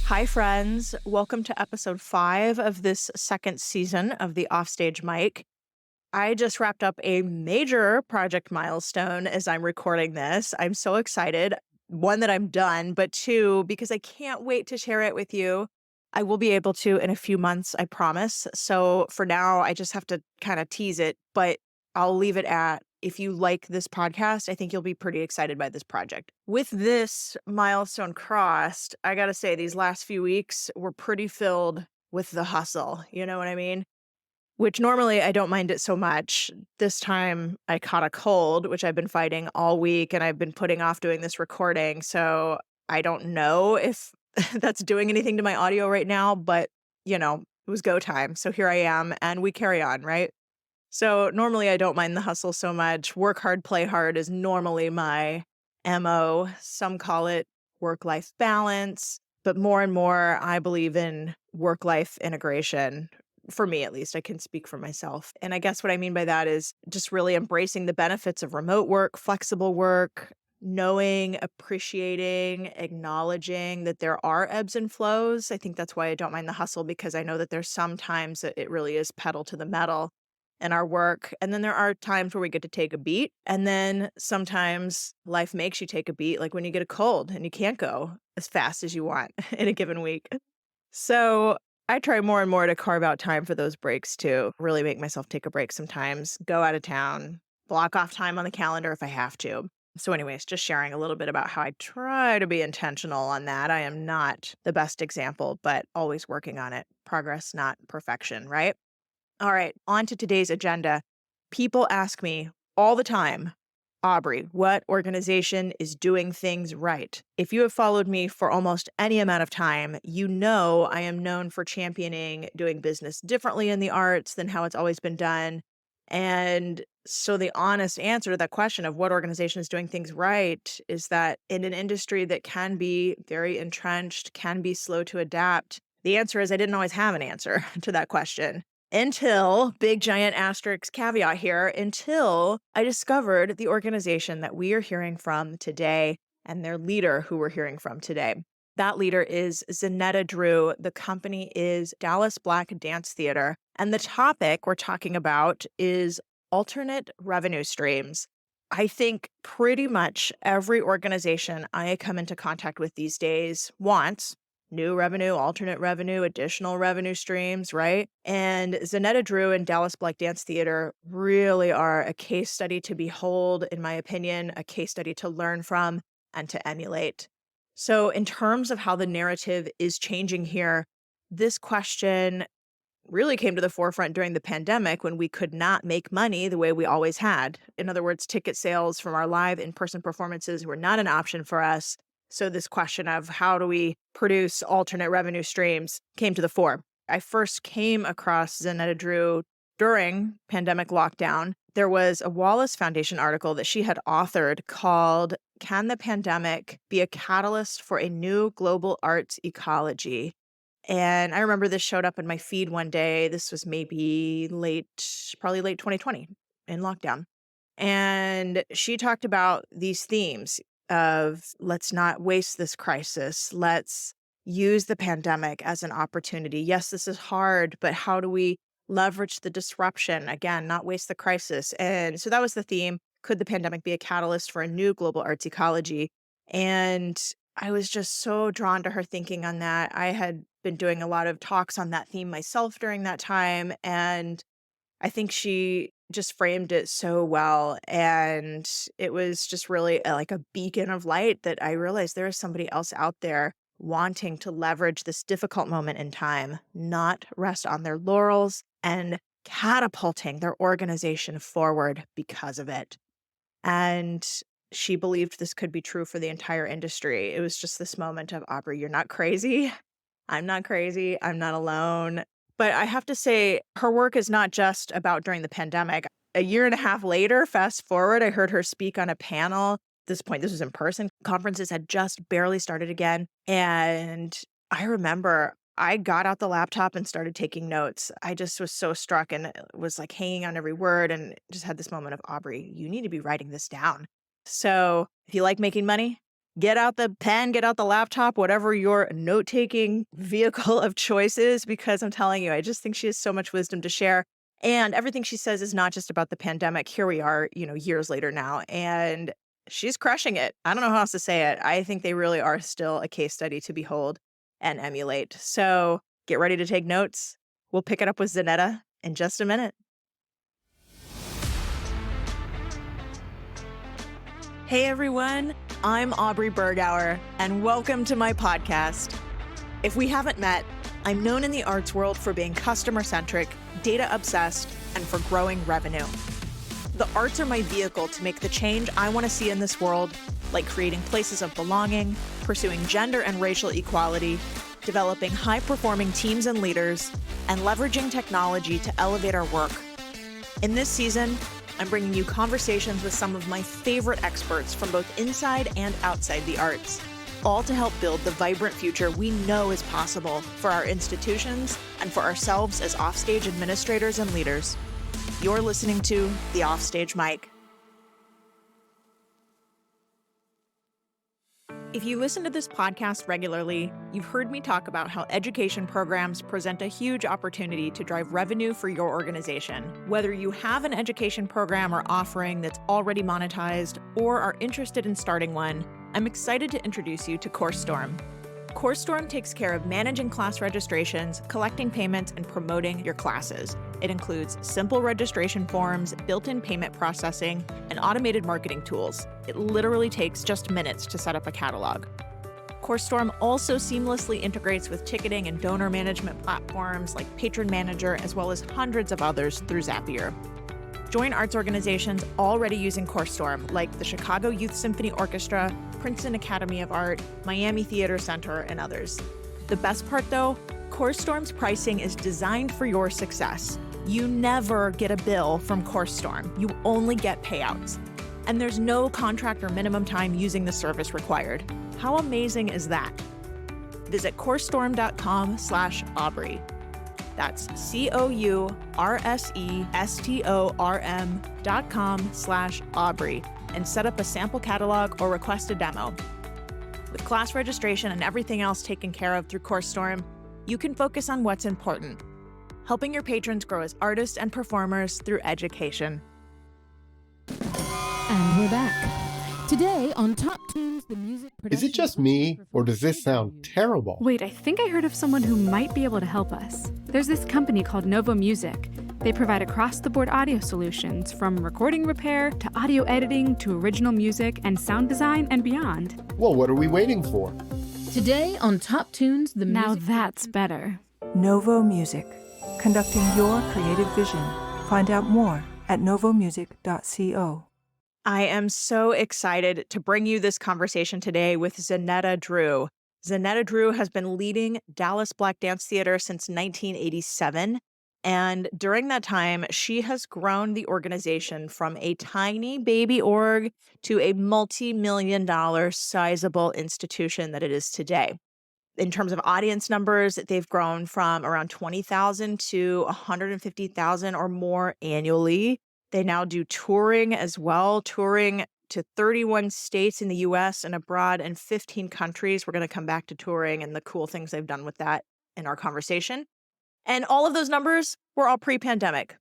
Hi, friends. Welcome to episode 5 of this second season of the Offstage mic. I just wrapped up a major project milestone as I'm recording this. I'm so excited. One, that I'm done, but two, because I can't wait to share it with you. I will be able to in a few months, I promise. So for now, I just have to kind of tease it, but I'll leave it at if you like this podcast, I think you'll be pretty excited by this project. With this milestone crossed, I got to say, these last few weeks were pretty filled with the hustle. You know what I mean? Which normally I don't mind it so much. This time I caught a cold, which I've been fighting all week, and I've been putting off doing this recording. So I don't know if that's doing anything to my audio right now, but it was go time. So here I am, and we carry on, right? So normally I don't mind the hustle so much. Work hard, play hard is normally my MO. Some call it work-life balance, but more and more I believe in work-life integration. For me, at least, I can speak for myself. And I guess what I mean by that is just really embracing the benefits of remote work, flexible work, knowing, appreciating, acknowledging that there are ebbs and flows. I think that's why I don't mind the hustle, because I know that there's some times that it really is pedal to the metal in our work. And then there are times where we get to take a beat. And then sometimes life makes you take a beat, like when you get a cold and you can't go as fast as you want in a given week. So I try more and more to carve out time for those breaks too. Really make myself take a break sometimes, go out of town, block off time on the calendar if I have to. So, anyways, just sharing a little bit about how I try to be intentional on that. I am not the best example, but always working on it. Progress, not perfection, right? All right, on to today's agenda. People ask me all the time, Aubrey, what organization is doing things right? If you have followed me for almost any amount of time, you know I am known for championing doing business differently in the arts than how it's always been done. And so the honest answer to that question of what organization is doing things right is that in an industry that can be very entrenched, can be slow to adapt, the answer is I didn't always have an answer to that question. Until, big giant asterisk caveat here, until I discovered the organization that we are hearing from today and their leader who we're hearing from today. That leader is Zanetta Drew. The company is Dallas Black Dance Theater. And the topic we're talking about is alternate revenue streams. I think pretty much every organization I come into contact with these days wants new revenue, alternate revenue, additional revenue streams, right? And Zanetta Drew and Dallas Black Dance Theater really are a case study to behold, in my opinion, a case study to learn from and to emulate. So, in terms of how the narrative is changing here, this question really came to the forefront during the pandemic when we could not make money the way we always had. In other words, ticket sales from our live in-person performances were not an option for us. So this question of how do we produce alternate revenue streams came to the fore. I first came across Zanetta Drew during pandemic lockdown. There was a Wallace Foundation article that she had authored called "Can the Pandemic Be a Catalyst for a New Global Arts Ecology?" And I remember this showed up in my feed one day. This was maybe probably late 2020 in lockdown. And she talked about these themes of let's not waste this crisis. Let's use the pandemic as an opportunity. Yes, this is hard, but how do we leverage the disruption? Again, not waste the crisis. And so that was the theme. Could the pandemic be a catalyst for a new global arts ecology? And I was just so drawn to her thinking on that. I had been doing a lot of talks on that theme myself during that time. And I think she just framed it so well. And it was just really like a beacon of light that I realized there is somebody else out there wanting to leverage this difficult moment in time, not rest on their laurels, and catapulting their organization forward because of it. And she believed this could be true for the entire industry. It was just this moment of, Aubrey, you're not crazy. I'm not crazy. I'm not alone. But I have to say, her work is not just about during the pandemic. A year and a half later, fast forward, I heard her speak on a panel. At this point, this was in person. Conferences had just barely started again. And I remember I got out the laptop and started taking notes. I just was so struck and was like hanging on every word and just had this moment of, Aubrey, you need to be writing this down. So if you like making money, get out the pen, get out the laptop, whatever your note-taking vehicle of choice is, because I'm telling you, I just think she has so much wisdom to share. And everything she says is not just about the pandemic. Here we are, years later now, and she's crushing it. I don't know how else to say it. I think they really are still a case study to behold and emulate. So get ready to take notes. We'll pick it up with Zanetta in just a minute. Hey everyone, I'm Aubrey Bergauer, and welcome to my podcast. If we haven't met, I'm known in the arts world for being customer-centric, data-obsessed, and for growing revenue. The arts are my vehicle to make the change I want to see in this world, like creating places of belonging, pursuing gender and racial equality, developing high-performing teams and leaders, and leveraging technology to elevate our work. In this season, I'm bringing you conversations with some of my favorite experts from both inside and outside the arts, all to help build the vibrant future we know is possible for our institutions and for ourselves as offstage administrators and leaders. You're listening to The Offstage Mic. If you listen to this podcast regularly, you've heard me talk about how education programs present a huge opportunity to drive revenue for your organization. Whether you have an education program or offering that's already monetized or are interested in starting one, I'm excited to introduce you to CourseStorm. CourseStorm takes care of managing class registrations, collecting payments, and promoting your classes. It includes simple registration forms, built-in payment processing, and automated marketing tools. It literally takes just minutes to set up a catalog. CourseStorm also seamlessly integrates with ticketing and donor management platforms like Patron Manager, as well as hundreds of others through Zapier. Join arts organizations already using CourseStorm, like the Chicago Youth Symphony Orchestra, Princeton Academy of Art, Miami Theater Center, and others. The best part, though, CourseStorm's pricing is designed for your success. You never get a bill from CourseStorm. You only get payouts. And there's no contract or minimum time using the service required. How amazing is that? Visit CourseStorm.com/Aubrey. That's CourseStorm.com/Aubrey and set up a sample catalog or request a demo. With class registration and everything else taken care of through CourseStorm, you can focus on what's important, helping your patrons grow as artists and performers through education. And we're back. Today on Top Tunes, the music production... Is it just me, or does this sound terrible? Wait, I think I heard of someone who might be able to help us. There's this company called Novo Music. They provide across-the-board audio solutions, from recording repair to audio editing to original music and sound design and beyond. Well, what are we waiting for? Today on Top Tunes, the music... Now that's better. Novo Music, conducting your creative vision. Find out more at novomusic.co. I am so excited to bring you this conversation today with Zanetta Drew. Zanetta Drew has been leading Dallas Black Dance Theater since 1987. And during that time, she has grown the organization from a tiny baby org to a multi-million-dollar sizable institution that it is today. In terms of audience numbers, they've grown from around 20,000 to 150,000 or more annually. They now do touring as well, touring to 31 states in the US and abroad and 15 countries. We're going to come back to touring and the cool things they've done with that in our conversation. And all of those numbers were all pre-pandemic.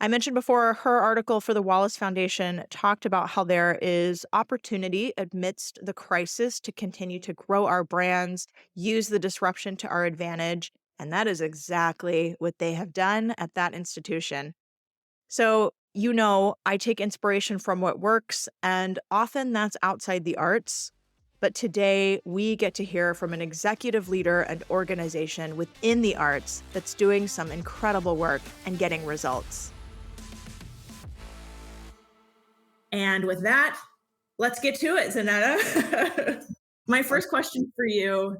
I mentioned before, her article for the Wallace Foundation talked about how there is opportunity amidst the crisis to continue to grow our brands, use the disruption to our advantage, and that is exactly what they have done at that institution. So, I take inspiration from what works, and often that's outside the arts. But today, we get to hear from an executive leader and organization within the arts that's doing some incredible work and getting results. And with that, let's get to it, Zanetta. My first question for you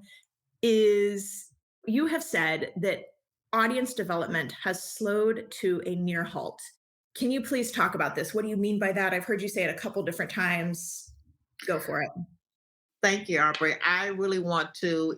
is, you have said that audience development has slowed to a near halt. Can you please talk about this? What do you mean by that? I've heard you say it a couple different times. Go for it. Thank you, Aubrey. I really want to,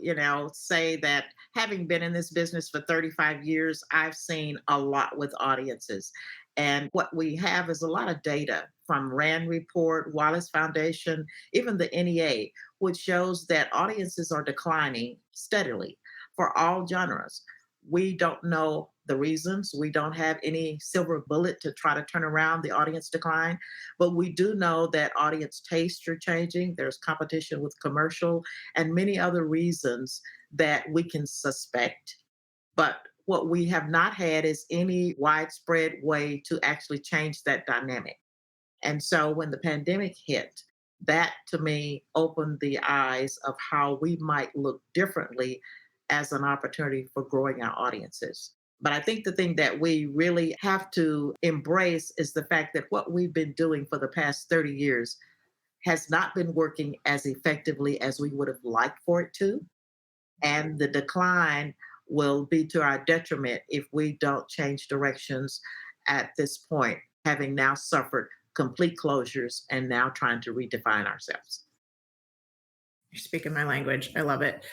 say that having been in this business for 35 years, I've seen a lot with audiences. And what we have is a lot of data. from RAND Report, Wallace Foundation, even the NEA, which shows that audiences are declining steadily for all genres. We don't know the reasons. We don't have any silver bullet to try to turn around the audience decline, but we do know that audience tastes are changing. There's competition with commercial and many other reasons that we can suspect. But what we have not had is any widespread way to actually change that dynamic. And so when the pandemic hit, that to me opened the eyes of how we might look differently as an opportunity for growing our audiences. But I think the thing that we really have to embrace is the fact that what we've been doing for the past 30 years has not been working as effectively as we would have liked for it to. And the decline will be to our detriment if we don't change directions at this point, having now suffered complete closures and now trying to redefine ourselves. You're speaking my language. I love it.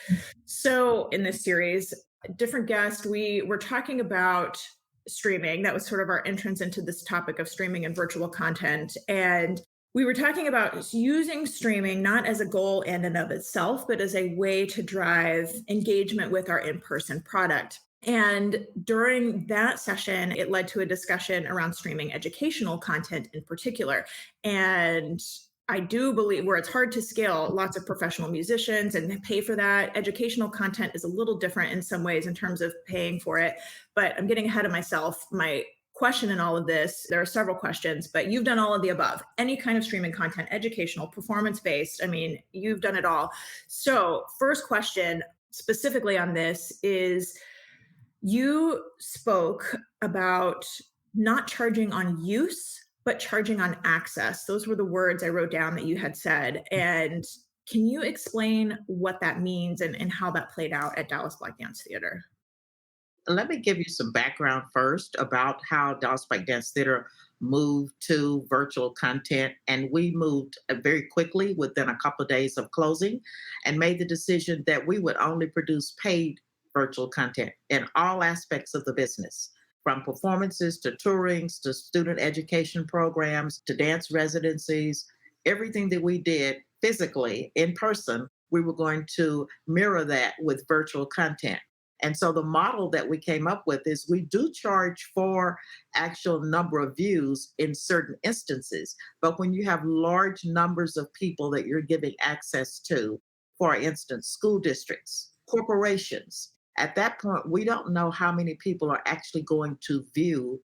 So, in this series, different guests, we were talking about streaming. That was sort of our entrance into this topic of streaming and virtual content. And we were talking about using streaming not as a goal in and of itself, but as a way to drive engagement with our in person product. And during that session, it led to a discussion around streaming educational content in particular. And I do believe where it's hard to scale, lots of professional musicians and pay for that. Educational content is a little different in some ways in terms of paying for it, but I'm getting ahead of myself. My question in all of this, there are several questions, but you've done all of the above. Any kind of streaming content, educational, performance based, I mean, you've done it all. So, first question specifically on this is you spoke about not charging on use, but charging on access. Those were the words I wrote down that you had said. And can you explain what that means and how that played out at Dallas Black Dance Theater? Let me give you some background first about how Dallas Pike Dance Theater moved to virtual content. And we moved very quickly within a couple of days of closing and made the decision that we would only produce paid virtual content in all aspects of the business, from performances to tourings to student education programs to dance residencies. Everything that we did physically in person, we were going to mirror that with virtual content. And so the model that we came up with is we do charge for actual number of views in certain instances. But when you have large numbers of people that you're giving access to, for instance, school districts, corporations, at that point, we don't know how many people are actually going to view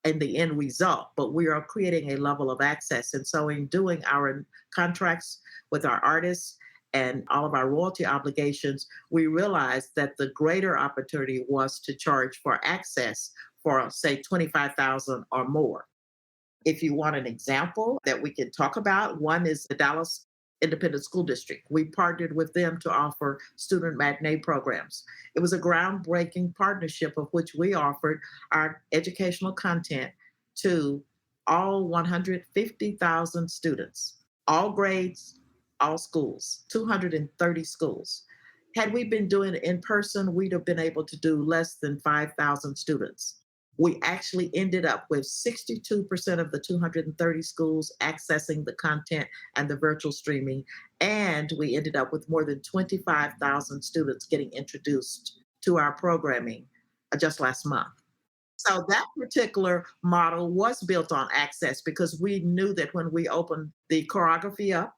in the end result, but we are creating a level of access. And so, in doing our contracts with our artists and all of our royalty obligations, we realized that the greater opportunity was to charge for access for, say, 25,000 or more. If you want an example that we can talk about, one is the Dallas Independent School District. We partnered with them to offer student matinee programs. It was a groundbreaking partnership of which we offered our educational content to all 150,000 students, all grades, all schools, 230 schools. Had we been doing it in person, we'd have been able to do less than 5,000 students. We actually ended up with 62% of the 230 schools accessing the content and the virtual streaming. And we ended up with more than 25,000 students getting introduced to our programming just last month. So that particular model was built on access because we knew that when we opened the choreography up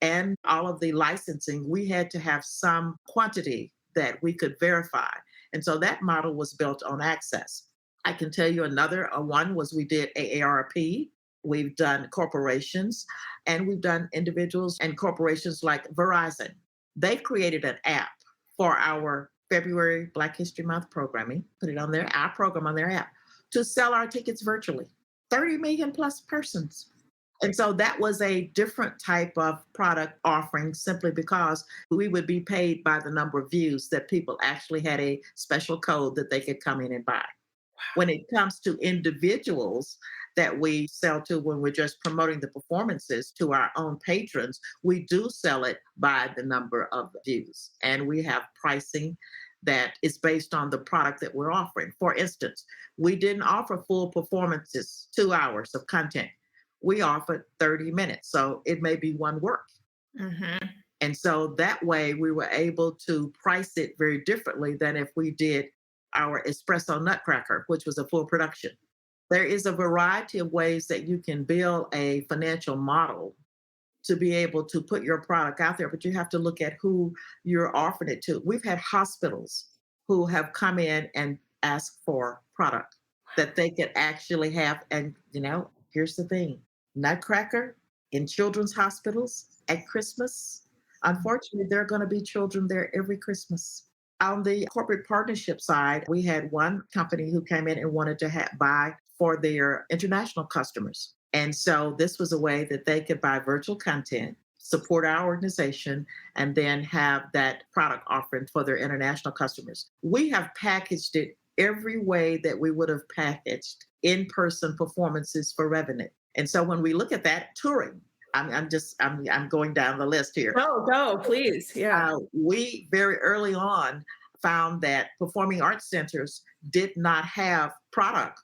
and all of the licensing, we had to have some quantity that we could verify. And so that model was built on access. I can tell you another one was we did AARP. We've done corporations and we've done individuals and corporations like Verizon. They've created an app for our February Black History Month programming, put it on our program on their app to sell our tickets virtually. 30 million plus persons. And so that was a different type of product offering simply because we would be paid by the number of views that people actually had a special code that they could come in and buy. When it comes to individuals that we sell to when we're just promoting the performances to our own patrons, we do sell it by the number of views. And we have pricing that is based on the product that we're offering. For instance, we didn't offer full performances, 2 hours of content. we offered 30 minutes. So it may be one work. Mm-hmm. And so that way we were able to price it very differently than if we did our espresso nutcracker, which was a full production. There is a variety of ways that you can build a financial model to be able to put your product out there, but you have to look at who you're offering it to. We've had hospitals who have come in and asked for product that they could actually have. And, here's the thing, Nutcracker in children's hospitals at Christmas. Unfortunately, there are going to be children there every Christmas. On the corporate partnership side, we had one company who came in and wanted to buy for their international customers. And so this was a way that they could buy virtual content, support our organization, and then have that product offering for their international customers. We have packaged it every way that we would have packaged in-person performances for revenue. And so when we look at that, touring, I'm going down the list here. Go, please. Yeah. We very early on found that performing arts centers did not have product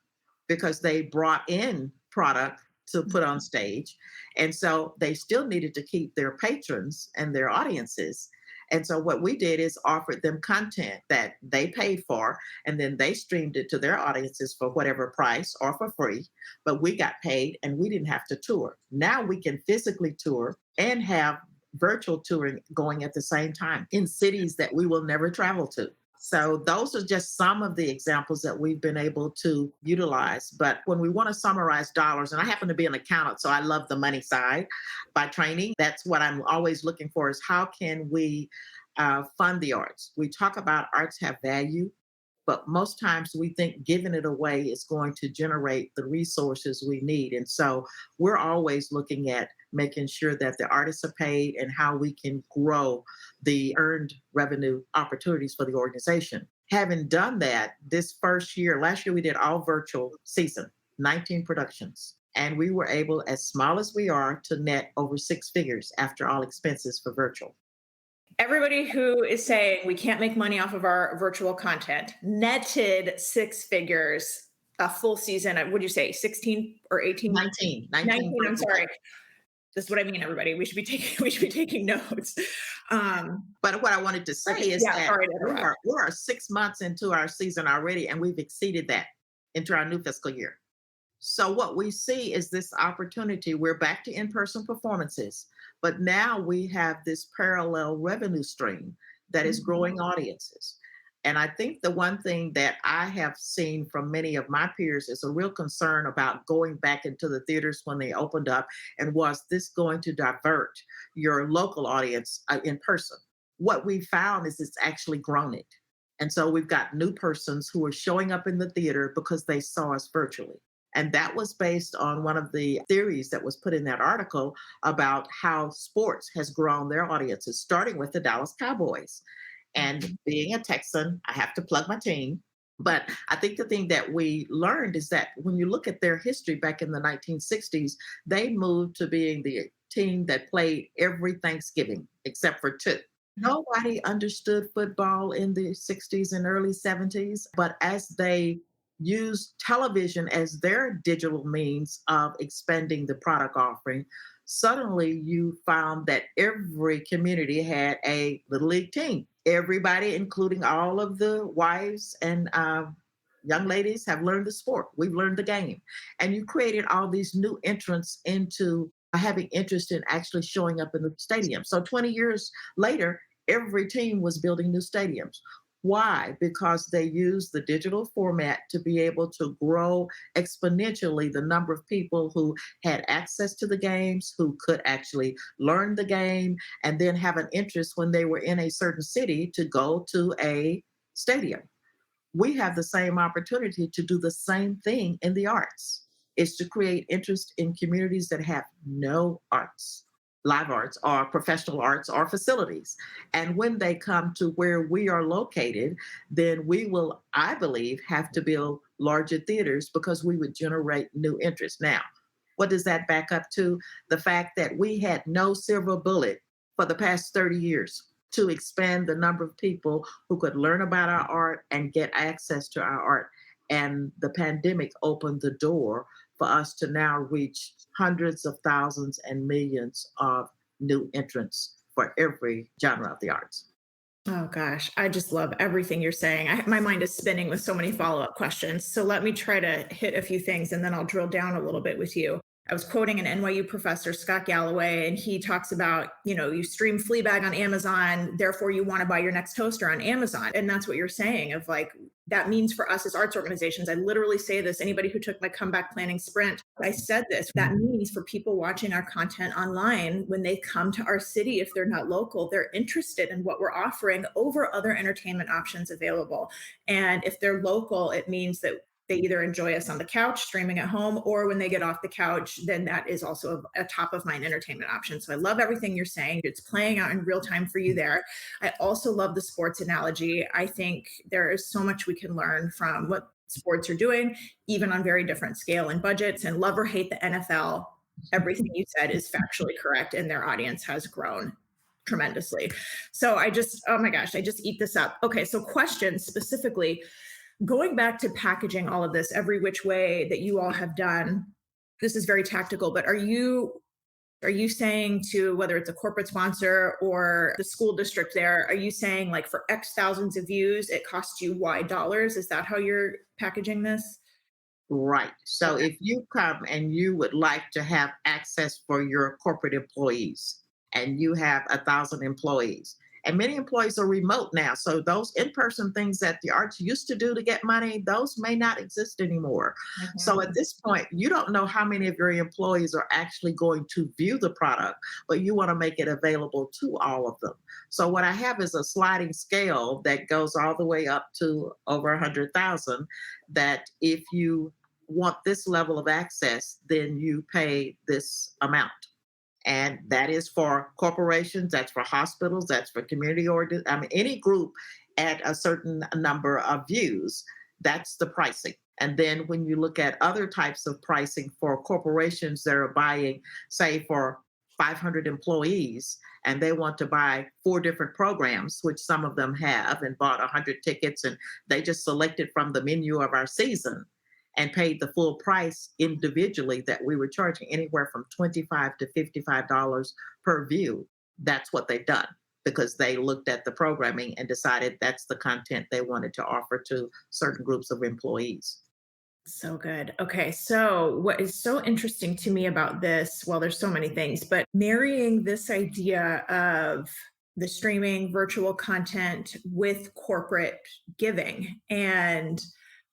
because they brought in product to put on stage. And so they still needed to keep their patrons and their audiences. And so what we did is offered them content that they paid for, and then they streamed it to their audiences for whatever price or for free. But we got paid and we didn't have to tour. Now we can physically tour and have virtual touring going at the same time in cities that we will never travel to. So those are just some of the examples that we've been able to utilize. But when we want to summarize dollars, and I happen to be an accountant, so I love the money side by training. That's what I'm always looking for, is how can we fund the arts? We talk about arts have value, but most times we think giving it away is going to generate the resources we need. And so we're always looking at making sure that the artists are paid and how we can grow the earned revenue opportunities for the organization. Having done that, this first year, last year we did all virtual season, 19 productions. And we were able, as small as we are, to net over 6 figures after all expenses for virtual. Everybody who is saying we can't make money off of our virtual content netted 6 figures a full season. Would you say 16 or 18? 19. I'm sorry. That's what I mean, everybody. We should be taking notes. But what I wanted to say is that we are 6 months into our season already, and we've exceeded that into our new fiscal year. So what we see is this opportunity. We're back to in-person performances, but now we have this parallel revenue stream that is growing audiences. And I think the one thing that I have seen from many of my peers is a real concern about going back into the theaters when they opened up, and was this going to divert your local audience in person? What we found is it's actually grown it. And so we've got new persons who are showing up in the theater because they saw us virtually. And that was based on one of the theories that was put in that article about how sports has grown their audiences, starting with the Dallas Cowboys. And being a Texan, I have to plug my team. But I think the thing that we learned is that when you look at their history back in the 1960s, they moved to being the team that played every Thanksgiving except for 2. Nobody understood football in the 60s and early 70s, but as they used television as their digital means of expanding the product offering, suddenly you found that every community had a Little League team. Everybody, including all of the wives and young ladies, have learned the sport. We've learned the game. And you created all these new entrants into having interest in actually showing up in the stadium. So 20 years later, every team was building new stadiums. Why? Because they used the digital format to be able to grow exponentially the number of people who had access to the games, who could actually learn the game, and then have an interest when they were in a certain city to go to a stadium. We have the same opportunity to do the same thing in the arts. It's to create interest in communities that have no arts, live arts or professional arts or facilities. And when they come to where we are located, then we will, I believe, have to build larger theaters because we would generate new interest. Now, what does that back up to? The fact that we had no silver bullet for the past 30 years to expand the number of people who could learn about our art and get access to our art. And the pandemic opened the door for us to now reach hundreds of thousands and millions of new entrants for every genre of the arts. Oh gosh, I just love everything you're saying. My mind is spinning with so many follow up questions. So let me try to hit a few things and then I'll drill down a little bit with you. I was quoting an NYU professor, Scott Galloway, and he talks about, you stream Fleabag on Amazon, therefore you want to buy your next toaster on Amazon. And that's what you're saying of like, that means for us as arts organizations, I literally say this, anybody who took my comeback planning sprint, I said this, that means for people watching our content online, when they come to our city, if they're not local, they're interested in what we're offering over other entertainment options available. And if they're local, it means that they either enjoy us on the couch streaming at home, or when they get off the couch, then that is also a top of mind entertainment option. So I love everything you're saying. It's playing out in real time for you there. I also love the sports analogy. I think there is so much we can learn from what sports are doing, even on very different scale and budgets. And love or hate the NFL, everything you said is factually correct, and their audience has grown tremendously. So oh my gosh, I just eat this up. Okay, so questions specifically. Going back to packaging all of this every which way that you all have done, this is very tactical, but are you saying to whether it's a corporate sponsor or the school district there, are you saying like for X thousands of views, it costs you Y dollars? Is that how you're packaging this? Right. So Okay. if you come and you would like to have access for your corporate employees, and you have 1,000 employees, and many employees are remote now. So those in-person things that the arts used to do to get money, those may not exist anymore. So at Mhm. this point, you don't know how many of your employees are actually going to view the product, but you want to make it available to all of them. So what I have is a sliding scale that goes all the way up to over 100,000, that if you want this level of access, then you pay this amount. And that is for corporations, that's for hospitals, that's for community I mean, any group at a certain number of views, that's the pricing. And then when you look at other types of pricing for corporations that are buying, say, for 500 employees, and they want to buy four different programs, which some of them have, and bought 100 tickets, and they just selected from the menu of our season and paid the full price individually, that we were charging anywhere from $25 to $55 per view. That's what they've done, because they looked at the programming and decided that's the content they wanted to offer to certain groups of employees. So good. Okay. So, what is so interesting to me about this, well, there's so many things, but marrying this idea of the streaming virtual content with corporate giving. And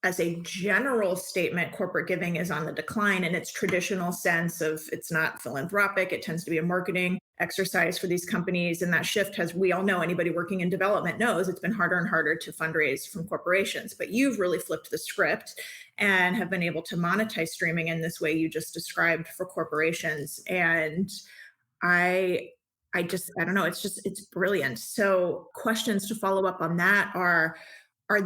as a general statement, corporate giving is on the decline in its traditional sense of it's not philanthropic, it tends to be a marketing exercise for these companies. And that shift has, we all know, anybody working in development knows it's been harder and harder to fundraise from corporations. But you've really flipped the script and have been able to monetize streaming in this way you just described for corporations. And I I don't know, it's brilliant. So questions to follow up on that are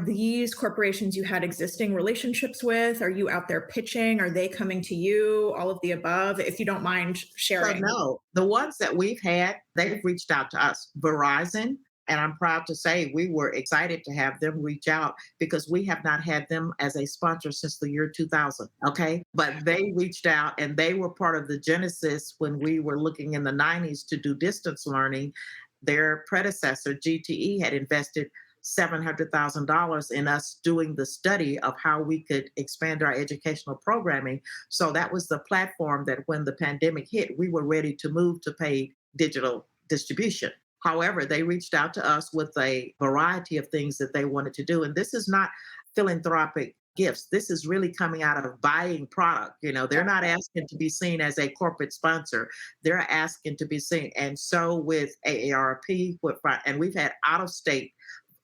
these corporations you had existing relationships with? Are you out there pitching? Are they coming to you? All of the above, if you don't mind So sharing. no, the ones that we've had, they've reached out to us. Verizon, and I'm proud to say we were excited to have them reach out, because we have not had them as a sponsor since the year 2000. Okay. But they reached out, and they were part of the genesis when we were looking in the 90s to do distance learning. Their predecessor, GTE, had invested $700,000 in us doing the study of how we could expand our educational programming. So that was the platform that when the pandemic hit, we were ready to move to paid digital distribution. However, they reached out to us with a variety of things that they wanted to do. And this is not philanthropic gifts. This is really coming out of buying product. They're not asking to be seen as a corporate sponsor. They're asking to be seen. And so with AARP, and we've had out of state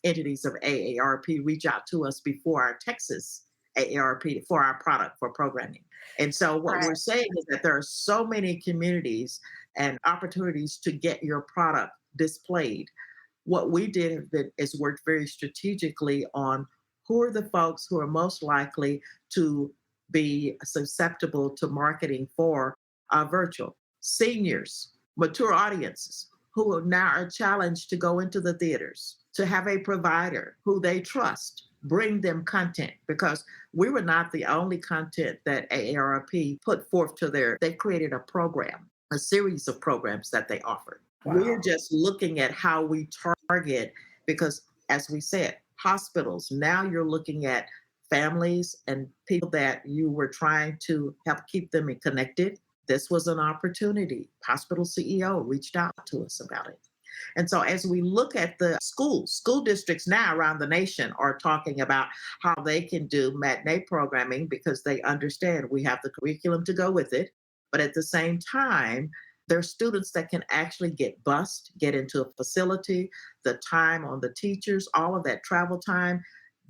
entities of AARP reach out to us before our Texas AARP for our product for programming. And so what Right. we're saying is that there are so many communities and opportunities to get your product displayed. What we did is worked very strategically on who are the folks who are most likely to be susceptible to marketing for virtual seniors, mature audiences who are now are challenged to go into the theaters to have a provider who they trust bring them content, because we were not the only content that AARP put forth to they created a program, a series of programs that they offered. We're just looking at how we target, because as we said, hospitals, now you're looking at families and people that you were trying to help keep them connected. This was an opportunity. Hospital CEO reached out to us about it. And so, as we look at the school districts now around the nation are talking about how they can do matinee programming because they understand we have the curriculum to go with it. But at the same time, there are students that can actually get bused, get into a facility, the time on the teachers, all of that travel time.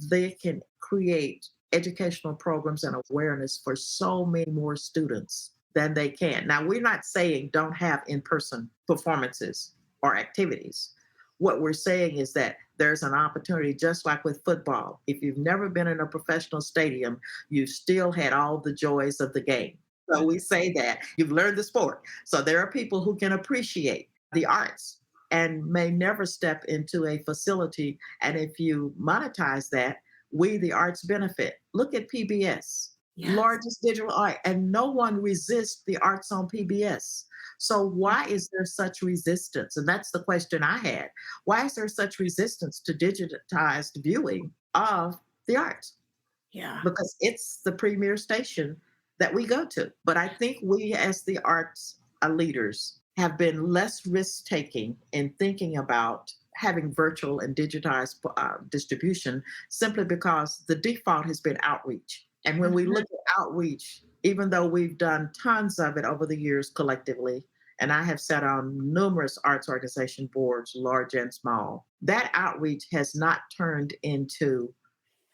They can create educational programs and awareness for so many more students than they can. Now, we're not saying don't have in person performances or activities. What we're saying is that there's an opportunity, just like with football. If you've never been in a professional stadium, you've still had all the joys of the game. So we say that you've learned the sport. So there are people who can appreciate the arts and may never step into a facility. And if you monetize that, we, the arts, benefit. Look at PBS, largest digital art, and no one resists the arts on PBS. So why is there such resistance? And that's the question I had. Why is there such resistance to digitized viewing of the arts? Yeah. Because it's the premier station that we go to. But I think we, as the arts leaders, have been less risk taking in thinking about having virtual and digitized distribution, simply because the default has been outreach. And when we look at outreach, even though we've done tons of it over the years collectively, and I have sat on numerous arts organization boards, large and small, that outreach has not turned into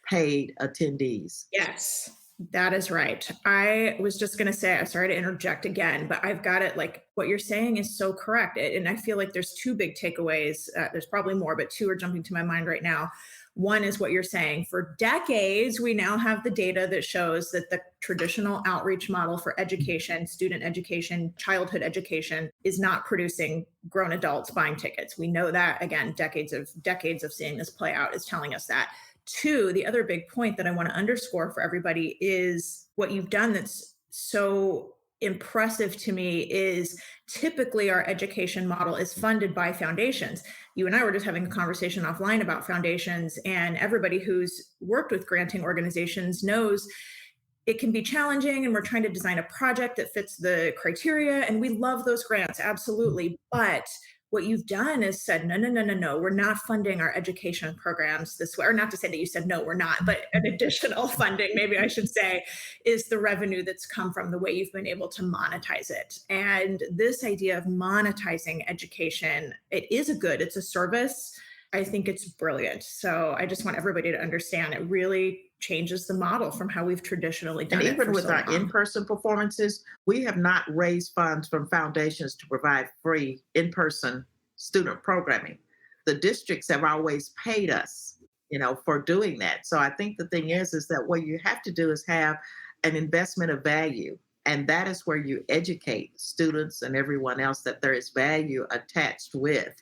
paid attendees. Yes, that is right. I was just going to say, I'm sorry to interject again, but I've got it. Like what you're saying is so correct. And I feel like there's two big takeaways. There's probably more, but two are jumping to my mind right now. One is what you're saying. For decades, we now have the data that shows that the traditional outreach model for education, student education, childhood education is not producing grown adults buying tickets. We know that, again, decades of seeing this play out is telling us that. Two, the other big point that I want to underscore for everybody is what you've done that's so impressive to me is typically our education model is funded by foundations. You and I were just having a conversation offline about foundations, and everybody who's worked with granting organizations knows it can be challenging, and we're trying to design a project that fits the criteria, and we love those grants, absolutely. But what you've done is said, no, we're not funding our education programs this way. Or not to say that you said, no, we're not, but an additional funding, maybe I should say, is the revenue that's come from the way you've been able to monetize it. And this idea of monetizing education, it's a service. I think it's brilliant. So I just want everybody to understand it really changes the model from how we've traditionally done And it. even For with so our long. in-person performances, we have not raised funds from foundations to provide free in-person student programming. The districts have always paid us, for doing that. So I think the thing is that what you have to do is have an investment of value. And that is where you educate students and everyone else that there is value attached with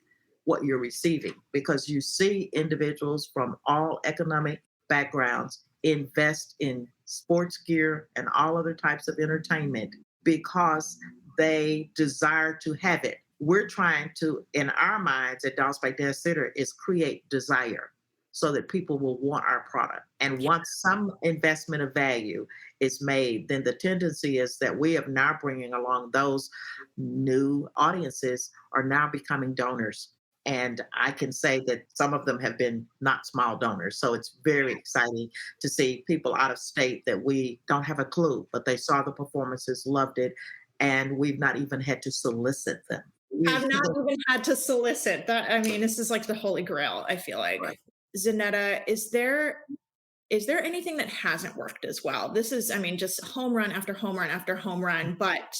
what you're receiving, because you see individuals from all economic backgrounds invest in sports gear and all other types of entertainment because they desire to have it. We're trying to, in our minds at Dallas Pike Dance Theater, is create desire so that people will want our product. And once some investment of value is made, then the tendency is that we are now bringing along those new audiences are now becoming donors. And I can say that some of them have been not small donors. So it's very exciting to see people out of state that we don't have a clue, but they saw the performances, loved it, and we've not even had to solicit them. I've not even had to solicit that. I mean, this is like the holy grail, I feel like. Right. Zanetta, is there anything that hasn't worked as well? This is, I mean, just home run after home run after home run, but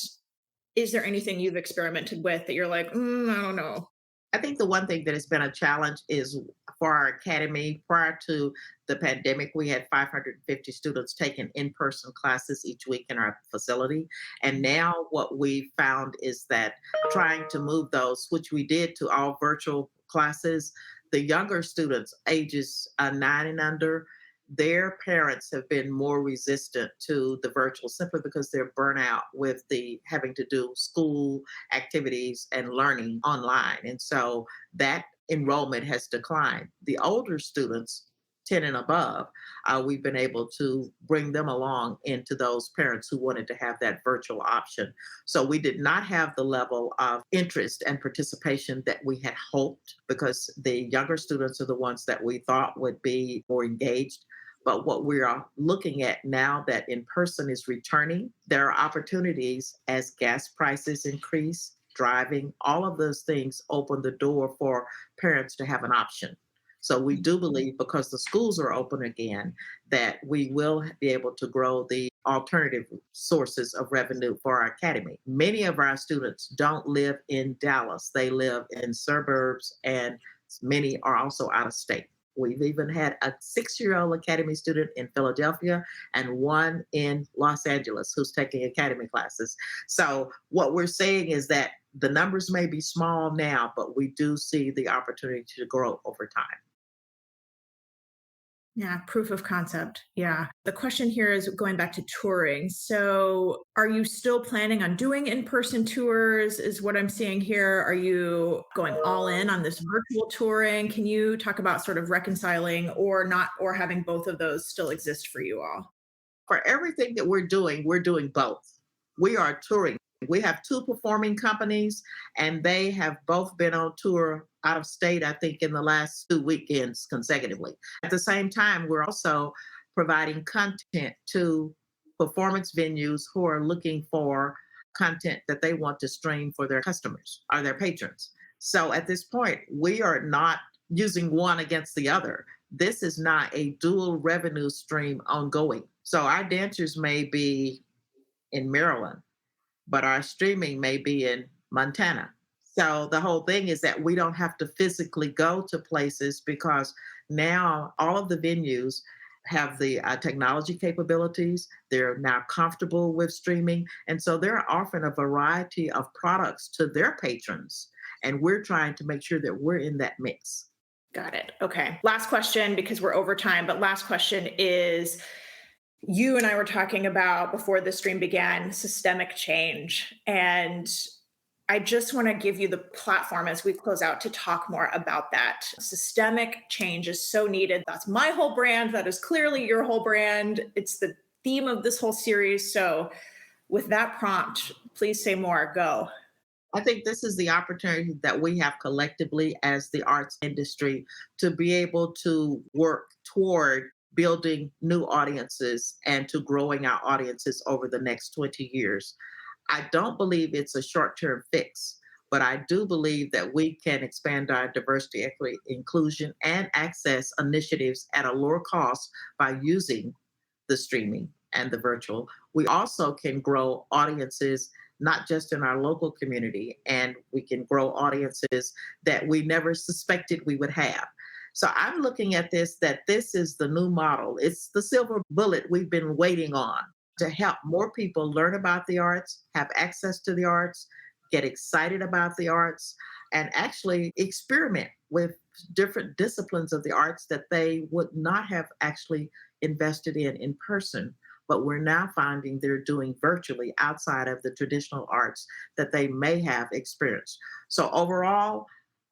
is there anything you've experimented with that you're like, I don't know? I think the one thing that has been a challenge is for our academy. Prior to the pandemic, we had 550 students taking in-person classes each week in our facility. And now what we found is that trying to move those, which we did, to all virtual classes, The younger students, ages 9 and under, their parents have been more resistant to the virtual simply because they're burnt out with the having to do school activities and learning online. And so that enrollment has declined. The older students, 10 and above, we've been able to bring them along into those parents who wanted to have that virtual option. So we did not have the level of interest and participation that we had hoped because the younger students are the ones that we thought would be more engaged. But what we are looking at now that in person is returning, there are opportunities as gas prices increase, driving, all of those things open the door for parents to have an option. So we do believe because the schools are open again, that we will be able to grow the alternative sources of revenue for our academy. Many of our students don't live in Dallas. They live in suburbs and many are also out of state. We've even had a 6-year-old academy student in Philadelphia and one in Los Angeles who's taking academy classes. So what we're saying is that the numbers may be small now, but we do see the opportunity to grow over time. Yeah, proof of concept. Yeah. The question here is going back to touring. So, are you still planning on doing in person tours? Is what I'm seeing here. Are you going all in on this virtual touring? Can you talk about sort of reconciling or not, or having both of those still exist for you all? For everything that we're doing both. We are touring. We have two performing companies, and they have both been on tour out of state, I think, in the last 2 weekends consecutively. At the same time, we're also providing content to performance venues who are looking for content that they want to stream for their customers or their patrons. So at this point, we are not using one against the other. This is not a dual revenue stream ongoing. So our dancers may be in Maryland, but our streaming may be in Montana. So the whole thing is that we don't have to physically go to places because now all of the venues have the technology capabilities. They're now comfortable with streaming. And so they're offering a variety of products to their patrons. And we're trying to make sure that we're in that mix. Got it. Okay. Last question because we're over time, but last question is you and I were talking about before the stream began systemic change. And I just want to give you the platform as we close out to talk more about that. Systemic change is so needed. That's my whole brand. That is clearly your whole brand. It's the theme of this whole series. So, with that prompt, please say more. Go. I think this is the opportunity that we have collectively as the arts industry to be able to work toward building new audiences and to growing our audiences over the next 20 years. I don't believe it's a short term fix, but I do believe that we can expand our diversity, equity, inclusion, and access initiatives at a lower cost by using the streaming and the virtual. We also can grow audiences not just in our local community, and we can grow audiences that we never suspected we would have. So I'm looking at this that this is the new model. It's the silver bullet we've been waiting on to help more people learn about the arts, have access to the arts, get excited about the arts, and actually experiment with different disciplines of the arts that they would not have actually invested in person. But we're now finding they're doing virtually outside of the traditional arts that they may have experienced. So, overall,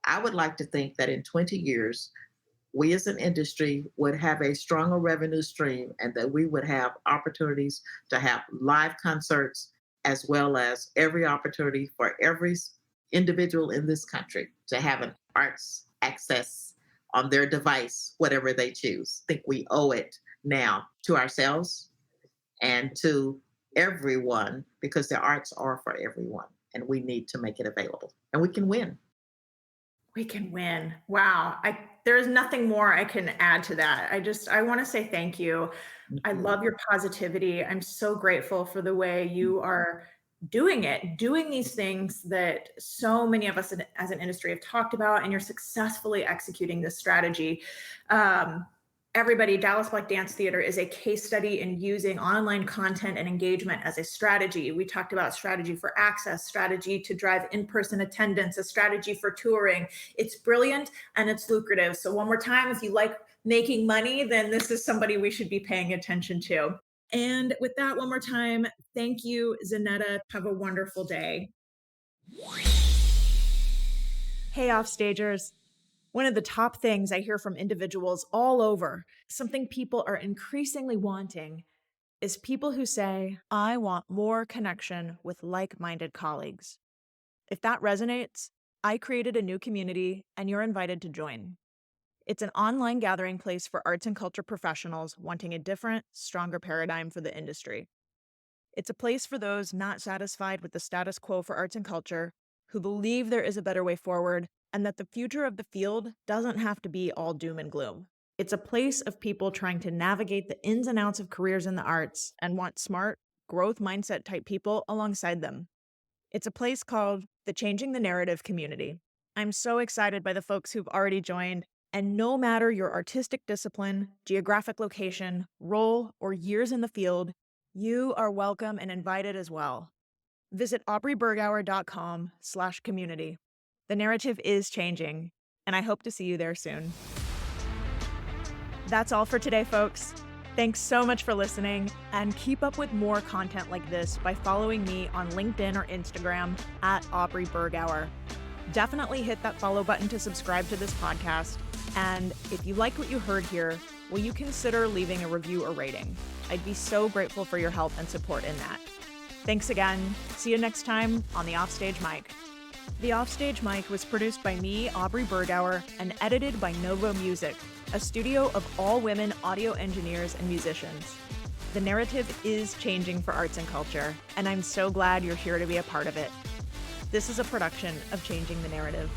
I would like to think that in 20 years, we as an industry would have a stronger revenue stream and that we would have opportunities to have live concerts as well as every opportunity for every individual in this country to have an arts access on their device, whatever they choose. I think we owe it now to ourselves and to everyone because the arts are for everyone and we need to make it available and we can win. We can win. Wow. There is nothing more I can add to that. I want to say thank you. I love your positivity. I'm so grateful for the way you are doing it, doing these things that so many of us as an industry have talked about, and you're successfully executing this strategy. Everybody, Dallas Black Dance Theater is a case study in using online content and engagement as a strategy. We talked about strategy for access, strategy to drive in-person attendance, a strategy for touring. It's brilliant and it's lucrative. So one more time, if you like making money, then this is somebody we should be paying attention to. And with that, one more time, thank you, Zanetta. Have a wonderful day. Hey, Offstagers. One of the top things I hear from individuals all over, something people are increasingly wanting, is people who say, I want more connection with like-minded colleagues. If that resonates, I created a new community and you're invited to join. It's an online gathering place for arts and culture professionals wanting a different, stronger paradigm for the industry. It's a place for those not satisfied with the status quo for arts and culture, who believe there is a better way forward, and that the future of the field doesn't have to be all doom and gloom. It's a place of people trying to navigate the ins and outs of careers in the arts and want smart, growth mindset type people alongside them. It's a place called the Changing the Narrative community. I'm so excited by the folks who've already joined, and no matter your artistic discipline, geographic location, role, or years in the field, you are welcome and invited as well. Visit aubreybergauer.com/community. The narrative is changing, and I hope to see you there soon. That's all for today, folks. Thanks so much for listening, and keep up with more content like this by following me on LinkedIn or Instagram @AubreyBergauer. Definitely hit that follow button to subscribe to this podcast, and if you like what you heard here, will you consider leaving a review or rating? I'd be so grateful for your help and support in that. Thanks again. See you next time on the Offstage Mic. The Offstage Mic was produced by me, Aubrey Bergauer, and edited by Novo Music, a studio of all-women audio engineers and musicians. The narrative is changing for arts and culture, and I'm so glad you're here to be a part of it. This is a production of Changing the Narrative.